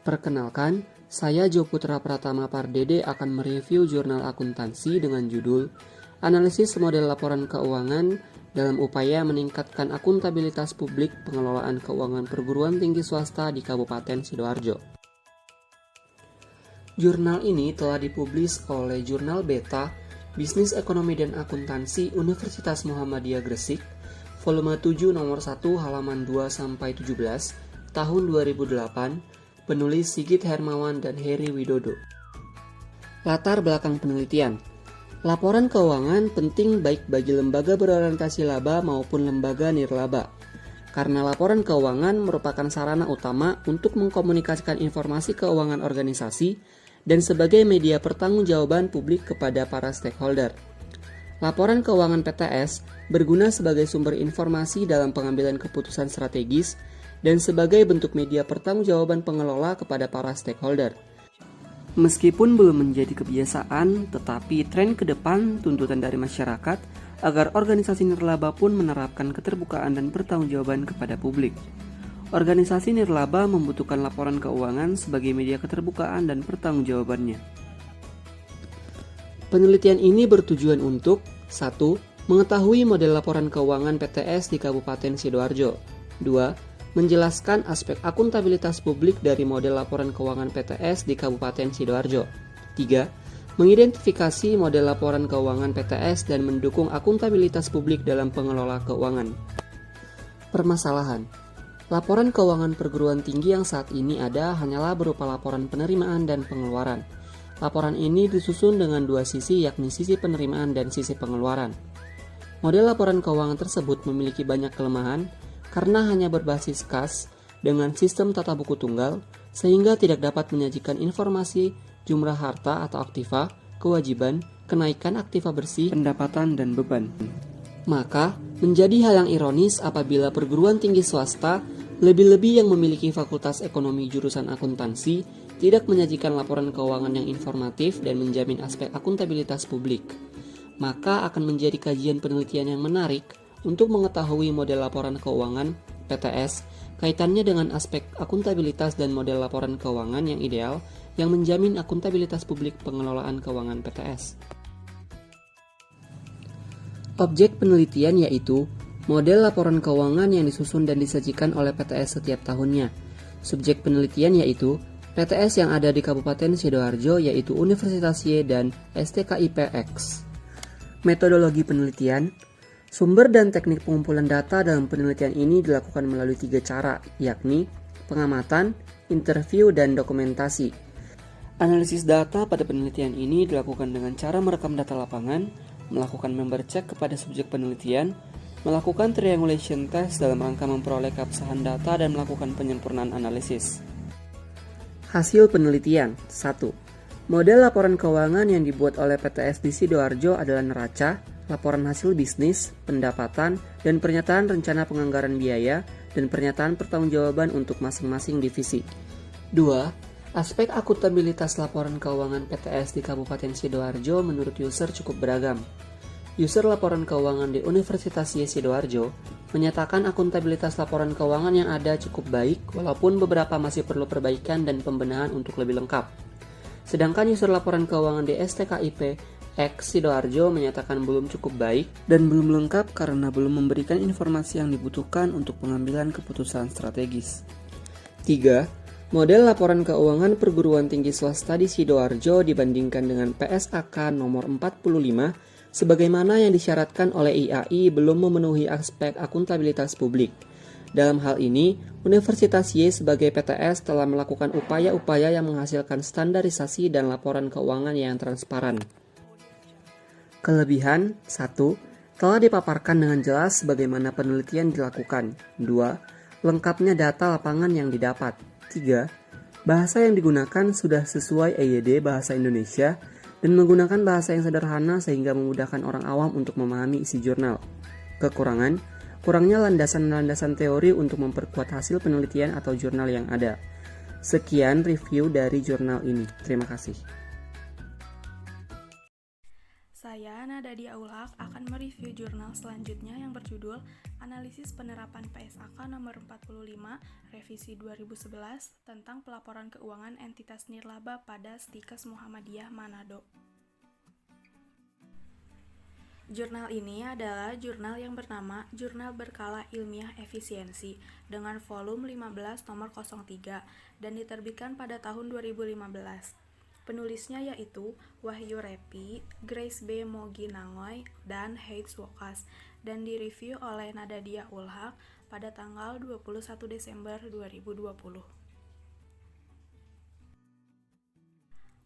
Perkenalkan, saya Jo Putra Pratama Pardede akan mereview jurnal akuntansi dengan judul Analisis Model Laporan Keuangan dalam upaya meningkatkan akuntabilitas publik pengelolaan keuangan perguruan tinggi swasta di Kabupaten Sidoarjo. Jurnal ini telah dipublis oleh Jurnal Beta, Bisnis Ekonomi dan Akuntansi Universitas Muhammadiyah Gresik, volume 7 nomor 1 halaman 2-17, tahun 2008, penulis Sigit Hermawan dan Heri Widodo. Latar belakang penelitian. Laporan keuangan penting baik bagi lembaga berorientasi laba maupun lembaga nirlaba. Karena laporan keuangan merupakan sarana utama untuk mengkomunikasikan informasi keuangan organisasi dan sebagai media pertanggungjawaban publik kepada para stakeholder. Laporan keuangan PTS berguna sebagai sumber informasi dalam pengambilan keputusan strategis dan sebagai bentuk media pertanggungjawaban pengelola kepada para stakeholder. Meskipun belum menjadi kebiasaan, tetapi tren ke depan tuntutan dari masyarakat agar organisasi nirlaba pun menerapkan keterbukaan dan pertanggungjawaban kepada publik. Organisasi nirlaba membutuhkan laporan keuangan sebagai media keterbukaan dan pertanggungjawabannya. Penelitian ini bertujuan untuk 1. Mengetahui model laporan keuangan PTS di Kabupaten Sidoarjo. 2. Menjelaskan aspek akuntabilitas publik dari model laporan keuangan PTS di Kabupaten Sidoarjo. 3. Mengidentifikasi model laporan keuangan PTS dan mendukung akuntabilitas publik dalam pengelola keuangan. Permasalahan. Laporan keuangan perguruan tinggi yang saat ini ada hanyalah berupa laporan penerimaan dan pengeluaran. Laporan ini disusun dengan dua sisi, yakni sisi penerimaan dan sisi pengeluaran. Model laporan keuangan tersebut memiliki banyak kelemahan, karena hanya berbasis kas dengan sistem tata buku tunggal, sehingga tidak dapat menyajikan informasi jumlah harta atau aktiva, kewajiban, kenaikan aktiva bersih, pendapatan, dan beban. Maka, menjadi hal yang ironis apabila perguruan tinggi swasta, lebih-lebih yang memiliki fakultas ekonomi jurusan akuntansi, tidak menyajikan laporan keuangan yang informatif dan menjamin aspek akuntabilitas publik. Maka akan menjadi kajian penelitian yang menarik untuk mengetahui model laporan keuangan PTS, kaitannya dengan aspek akuntabilitas dan model laporan keuangan yang ideal yang menjamin akuntabilitas publik pengelolaan keuangan PTS. Objek penelitian yaitu model laporan keuangan yang disusun dan disajikan oleh PTS setiap tahunnya. Subjek penelitian yaitu PTS yang ada di Kabupaten Sidoarjo yaitu Universitas Y dan STKIPX. Metodologi penelitian. Sumber dan teknik pengumpulan data dalam penelitian ini dilakukan melalui 3 cara, yakni pengamatan, interview, dan dokumentasi. Analisis data pada penelitian ini dilakukan dengan cara merekam data lapangan, melakukan member check kepada subjek penelitian, melakukan triangulation test dalam rangka memperoleh keabsahan data, dan melakukan penyempurnaan analisis. Hasil penelitian 1. Model laporan keuangan yang dibuat oleh PTS di Sidoarjo adalah neraca, laporan hasil bisnis, pendapatan, dan pernyataan rencana penganggaran biaya, dan pernyataan pertanggungjawaban untuk masing-masing divisi. 2. Aspek akuntabilitas laporan keuangan PTS di Kabupaten Sidoarjo menurut user cukup beragam. User laporan keuangan di Universitas Y Sidoarjo menyatakan akuntabilitas laporan keuangan yang ada cukup baik, walaupun beberapa masih perlu perbaikan dan pembenahan untuk lebih lengkap. Sedangkan user laporan keuangan di STKIP X Sidoarjo menyatakan belum cukup baik dan belum lengkap karena belum memberikan informasi yang dibutuhkan untuk pengambilan keputusan strategis. 3. Model laporan keuangan perguruan tinggi swasta di Sidoarjo dibandingkan dengan PSAK nomor 45 sebagaimana yang disyaratkan oleh IAI belum memenuhi aspek akuntabilitas publik. Dalam hal ini, Universitas Y sebagai PTS telah melakukan upaya-upaya yang menghasilkan standarisasi dan laporan keuangan yang transparan. Kelebihan 1. Telah dipaparkan dengan jelas bagaimana penelitian dilakukan. 2. Lengkapnya data lapangan yang didapat. 3. Bahasa yang digunakan sudah sesuai EYD Bahasa Indonesia dan menggunakan bahasa yang sederhana sehingga memudahkan orang awam untuk memahami isi jurnal. Kekurangan, kurangnya landasan-landasan teori untuk memperkuat hasil penelitian atau jurnal yang ada. Sekian review dari jurnal ini. Terima kasih. Saya Saya Nada Diaulhak akan mereview jurnal selanjutnya yang berjudul Analisis Penerapan PSAK nomor 45 revisi 2011 tentang pelaporan keuangan entitas nirlaba pada Stikes Muhammadiyah Manado. Jurnal ini adalah jurnal yang bernama Jurnal Berkala Ilmiah Efisiensi dengan volume 15 nomor 03 dan diterbitkan pada tahun 2015. Penulisnya yaitu Wahyu Repi, Grace B. Moginangoy, dan Heitz Wokas dan direview oleh Nada Diaulhak pada tanggal 21 Desember 2020.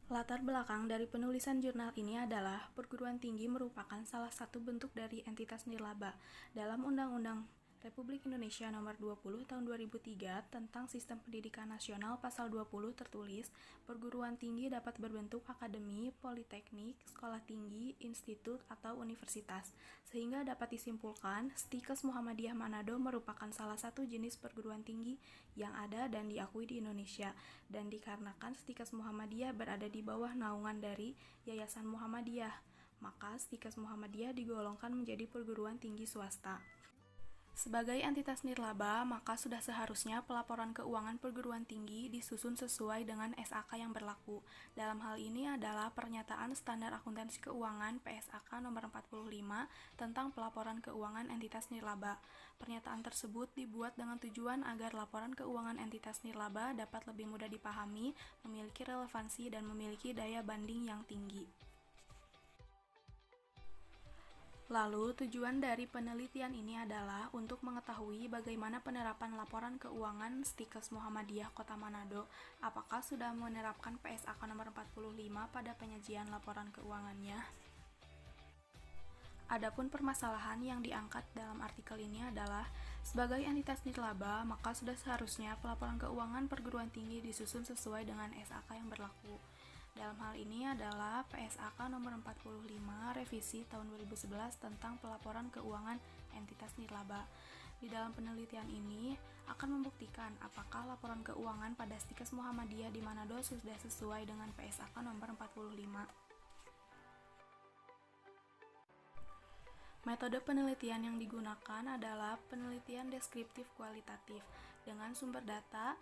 Latar belakang dari penulisan jurnal ini adalah perguruan tinggi merupakan salah satu bentuk dari entitas nirlaba. Dalam Undang-Undang Republik Indonesia Nomor 20 Tahun 2003 tentang Sistem Pendidikan Nasional Pasal 20 tertulis, perguruan tinggi dapat berbentuk akademi, politeknik, sekolah tinggi, institut, atau universitas. Sehingga dapat disimpulkan, Stikes Muhammadiyah Manado merupakan salah satu jenis perguruan tinggi yang ada dan diakui di Indonesia. Dan dikarenakan Stikes Muhammadiyah berada di bawah naungan dari Yayasan Muhammadiyah, maka Stikes Muhammadiyah digolongkan menjadi perguruan tinggi swasta. Sebagai entitas nirlaba, maka sudah seharusnya pelaporan keuangan perguruan tinggi disusun sesuai dengan SAK yang berlaku. Dalam hal ini adalah Pernyataan Standar Akuntansi Keuangan PSAK nomor 45 tentang pelaporan keuangan entitas nirlaba. Pernyataan tersebut dibuat dengan tujuan agar laporan keuangan entitas nirlaba dapat lebih mudah dipahami, memiliki relevansi, dan memiliki daya banding yang tinggi. Lalu, tujuan dari penelitian ini adalah untuk mengetahui bagaimana penerapan laporan keuangan Stikes Muhammadiyah Kota Manado. Apakah sudah menerapkan PSAK nomor 45 pada penyajian laporan keuangannya? Adapun permasalahan yang diangkat dalam artikel ini adalah, sebagai entitas nirlaba, maka sudah seharusnya pelaporan keuangan perguruan tinggi disusun sesuai dengan SAK yang berlaku. Dalam hal ini adalah PSAK nomor 45 revisi tahun 2011 tentang pelaporan keuangan entitas nirlaba. Di dalam penelitian ini akan membuktikan apakah laporan keuangan pada Stikes Muhammadiyah di Manado sudah sesuai dengan PSAK nomor 45. Metode penelitian yang digunakan adalah penelitian deskriptif kualitatif dengan sumber data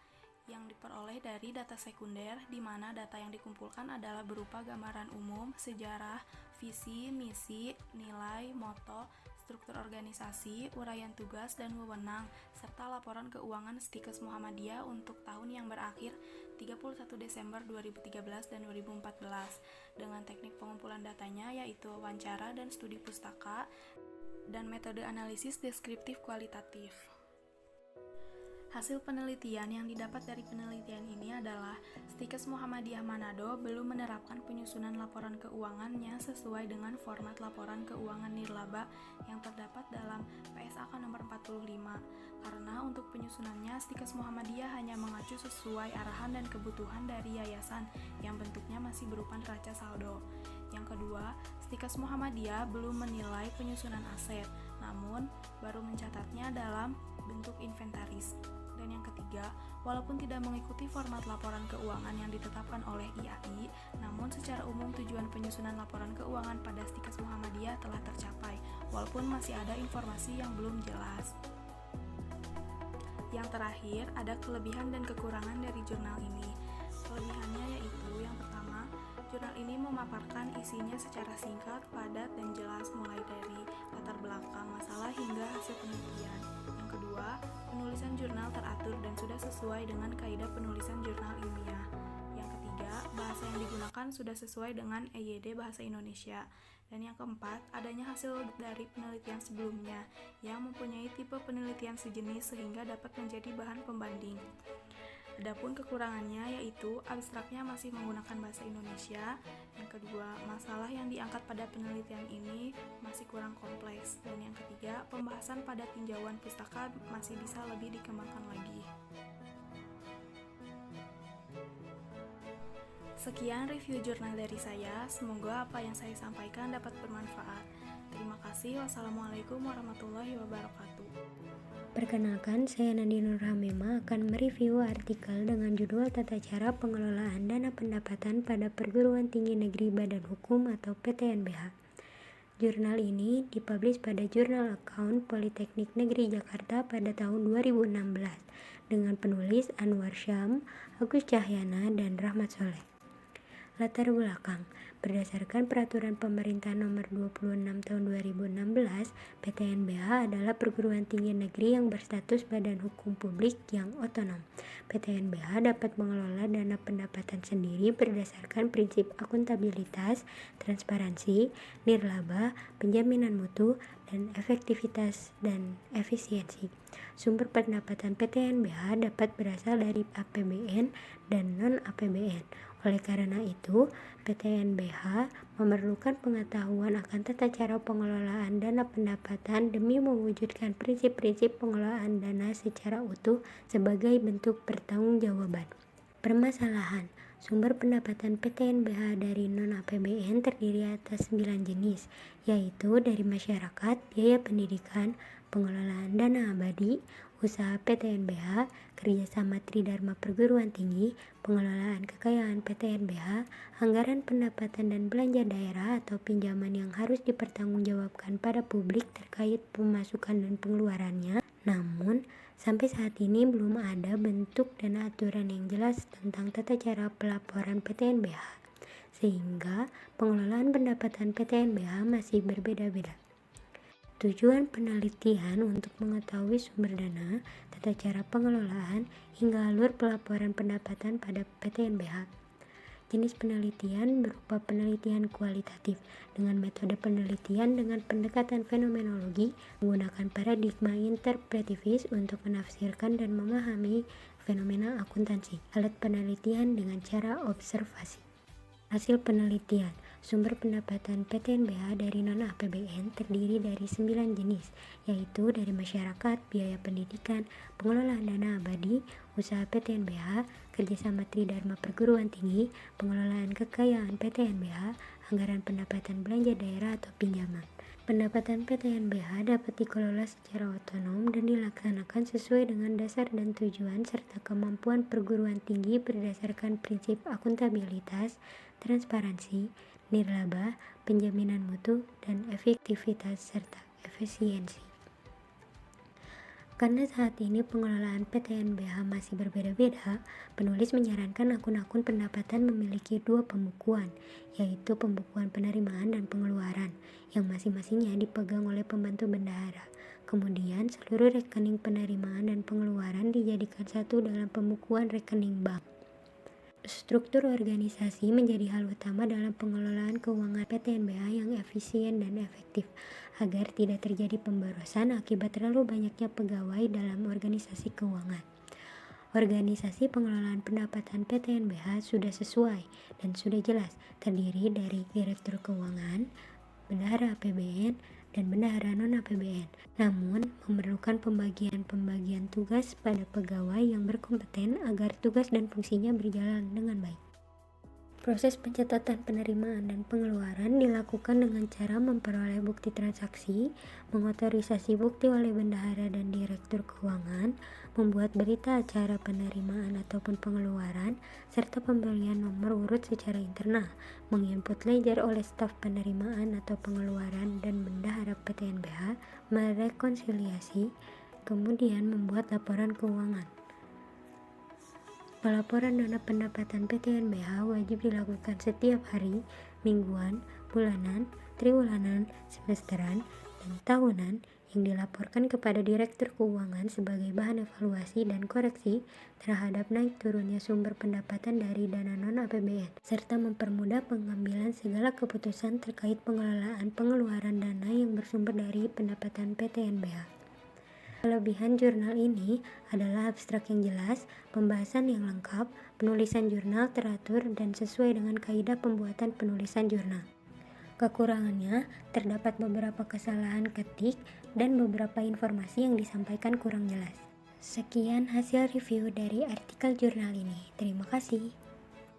yang diperoleh dari data sekunder, di mana data yang dikumpulkan adalah berupa gambaran umum, sejarah, visi, misi, nilai, moto, struktur organisasi, uraian tugas dan wewenang, serta laporan keuangan Stikes Muhammadiyah untuk tahun yang berakhir 31 Desember 2013 dan 2014 dengan teknik pengumpulan datanya yaitu wawancara dan studi pustaka dan metode analisis deskriptif kualitatif. Hasil penelitian yang didapat dari penelitian ini adalah Stikes Muhammadiyah Manado belum menerapkan penyusunan laporan keuangannya sesuai dengan format laporan keuangan nirlaba yang terdapat dalam PSAK nomor 45. Karena untuk penyusunannya Stikes Muhammadiyah hanya mengacu sesuai arahan dan kebutuhan dari yayasan yang bentuknya masih berupa neraca saldo. Yang kedua, Stikes Muhammadiyah belum menilai penyusunan aset, namun baru mencatatnya dalam bentuk inventaris. Dan yang ketiga, walaupun tidak mengikuti format laporan keuangan yang ditetapkan oleh IAI, namun secara umum tujuan penyusunan laporan keuangan pada Stikes Muhammadiyah telah tercapai, walaupun masih ada informasi yang belum jelas. Yang terakhir, ada kelebihan dan kekurangan dari jurnal ini. Kelebihannya yaitu yang pertama, jurnal ini memaparkan isinya secara singkat, padat, dan jelas mulai dari latar belakang masalah hingga hasil penelitian. Yang kedua, penulisan jurnal teratur dan sudah sesuai dengan kaidah penulisan jurnal ilmiah. Yang ketiga, bahasa yang digunakan sudah sesuai dengan EYD Bahasa Indonesia. Dan yang keempat, adanya hasil dari penelitian sebelumnya yang mempunyai tipe penelitian sejenis sehingga dapat menjadi bahan pembanding. Adapun kekurangannya yaitu abstraknya masih menggunakan bahasa Indonesia. Yang kedua, masalah yang diangkat pada penelitian ini masih kurang kompleks. Dan yang ketiga, pembahasan pada tinjauan pustaka masih bisa lebih dikembangkan lagi. Sekian review jurnal dari saya. Semoga apa yang saya sampaikan dapat bermanfaat. Terima kasih. Wassalamualaikum warahmatullahi wabarakatuh. Perkenalkan, saya Nadine Nurhamema akan mereview artikel dengan judul Tata Cara Pengelolaan Dana Pendapatan pada Perguruan Tinggi Negeri Badan Hukum atau PTNBH. Jurnal ini dipublish pada Jurnal Account Politeknik Negeri Jakarta pada tahun 2016 dengan penulis Anwar Syam, Agus Cahyana, dan Rahmat Soleh. Latar belakang: berdasarkan Peraturan Pemerintah Nomor 26 Tahun 2016, PTNBH adalah perguruan tinggi negeri yang berstatus badan hukum publik yang otonom. PTNBH dapat mengelola dana pendapatan sendiri berdasarkan prinsip akuntabilitas, transparansi, nirlaba, penjaminan mutu, dan efektivitas dan efisiensi. Sumber pendapatan PTNBH dapat berasal dari APBN dan non-APBN. Oleh karena itu, PTNBH memerlukan pengetahuan akan tata cara pengelolaan dana pendapatan demi mewujudkan prinsip-prinsip pengelolaan dana secara utuh sebagai bentuk pertanggungjawaban. Permasalahan: sumber pendapatan PTNBH dari non-APBN terdiri atas 9 jenis, yaitu dari masyarakat, biaya pendidikan, pengelolaan dana abadi, usaha PTNBH, kerjasama Tridharma Perguruan Tinggi, pengelolaan kekayaan PTNBH, anggaran pendapatan dan belanja daerah atau pinjaman yang harus dipertanggungjawabkan pada publik terkait pemasukan dan pengeluarannya. Namun, sampai saat ini belum ada bentuk dan aturan yang jelas tentang tata cara pelaporan PTNBH, sehingga pengelolaan pendapatan PTNBH masih berbeda-beda. Tujuan penelitian untuk mengetahui sumber dana, tata cara pengelolaan, hingga alur pelaporan pendapatan pada PTNBH. Jenis penelitian berupa penelitian kualitatif dengan metode penelitian dengan pendekatan fenomenologi menggunakan paradigma interpretivis untuk menafsirkan dan memahami fenomena akuntansi. Alat penelitian dengan cara observasi. Hasil penelitian: sumber pendapatan PTNBH dari non-APBN terdiri dari 9 jenis, yaitu dari masyarakat, biaya pendidikan, pengelolaan dana abadi, usaha PTNBH, kerjasama Tridharma Perguruan Tinggi, pengelolaan kekayaan PTNBH, anggaran pendapatan belanja daerah atau pinjaman. Pendapatan PTNBH dapat dikelola secara otonom dan dilaksanakan sesuai dengan dasar dan tujuan serta kemampuan perguruan tinggi berdasarkan prinsip akuntabilitas, transparansi, nirlaba, penjaminan mutu, dan efektivitas serta efisiensi. Karena saat ini pengelolaan PTNBH masih berbeda-beda, penulis menyarankan akun-akun pendapatan memiliki 2 pembukuan, yaitu pembukuan penerimaan dan pengeluaran, yang masing-masingnya dipegang oleh pembantu bendahara. Kemudian, seluruh rekening penerimaan dan pengeluaran dijadikan satu dalam pembukuan rekening bank. Struktur organisasi menjadi hal utama dalam pengelolaan keuangan PTNBH yang efisien dan efektif, agar tidak terjadi pemborosan akibat terlalu banyaknya pegawai dalam organisasi keuangan. Organisasi pengelolaan pendapatan PTNBH sudah sesuai dan sudah jelas, terdiri dari Direktur Keuangan, Bendahara APBN, dan bendahara non-APBN, namun memerlukan pembagian tugas pada pegawai yang berkompeten agar tugas dan fungsinya berjalan dengan baik. Proses pencatatan penerimaan dan pengeluaran dilakukan dengan cara memperoleh bukti transaksi, mengotorisasi bukti oleh bendahara dan direktur keuangan, membuat berita acara penerimaan ataupun pengeluaran, serta pembelian nomor urut secara internal, menginput ledger oleh staf penerimaan atau pengeluaran dan bendahara PTNBH, merekonsiliasi, kemudian membuat laporan keuangan. Pelaporan dana pendapatan PTNBH wajib dilakukan setiap hari, mingguan, bulanan, triwulan, semesteran, dan tahunan yang dilaporkan kepada Direktur Keuangan sebagai bahan evaluasi dan koreksi terhadap naik turunnya sumber pendapatan dari dana non-APBN, serta mempermudah pengambilan segala keputusan terkait pengelolaan pengeluaran dana yang bersumber dari pendapatan PTNBH. Kelebihan jurnal ini adalah abstrak yang jelas, pembahasan yang lengkap, penulisan jurnal teratur dan sesuai dengan kaidah pembuatan penulisan jurnal. Kekurangannya, terdapat beberapa kesalahan ketik dan beberapa informasi yang disampaikan kurang jelas. Sekian hasil review dari artikel jurnal ini. Terima kasih.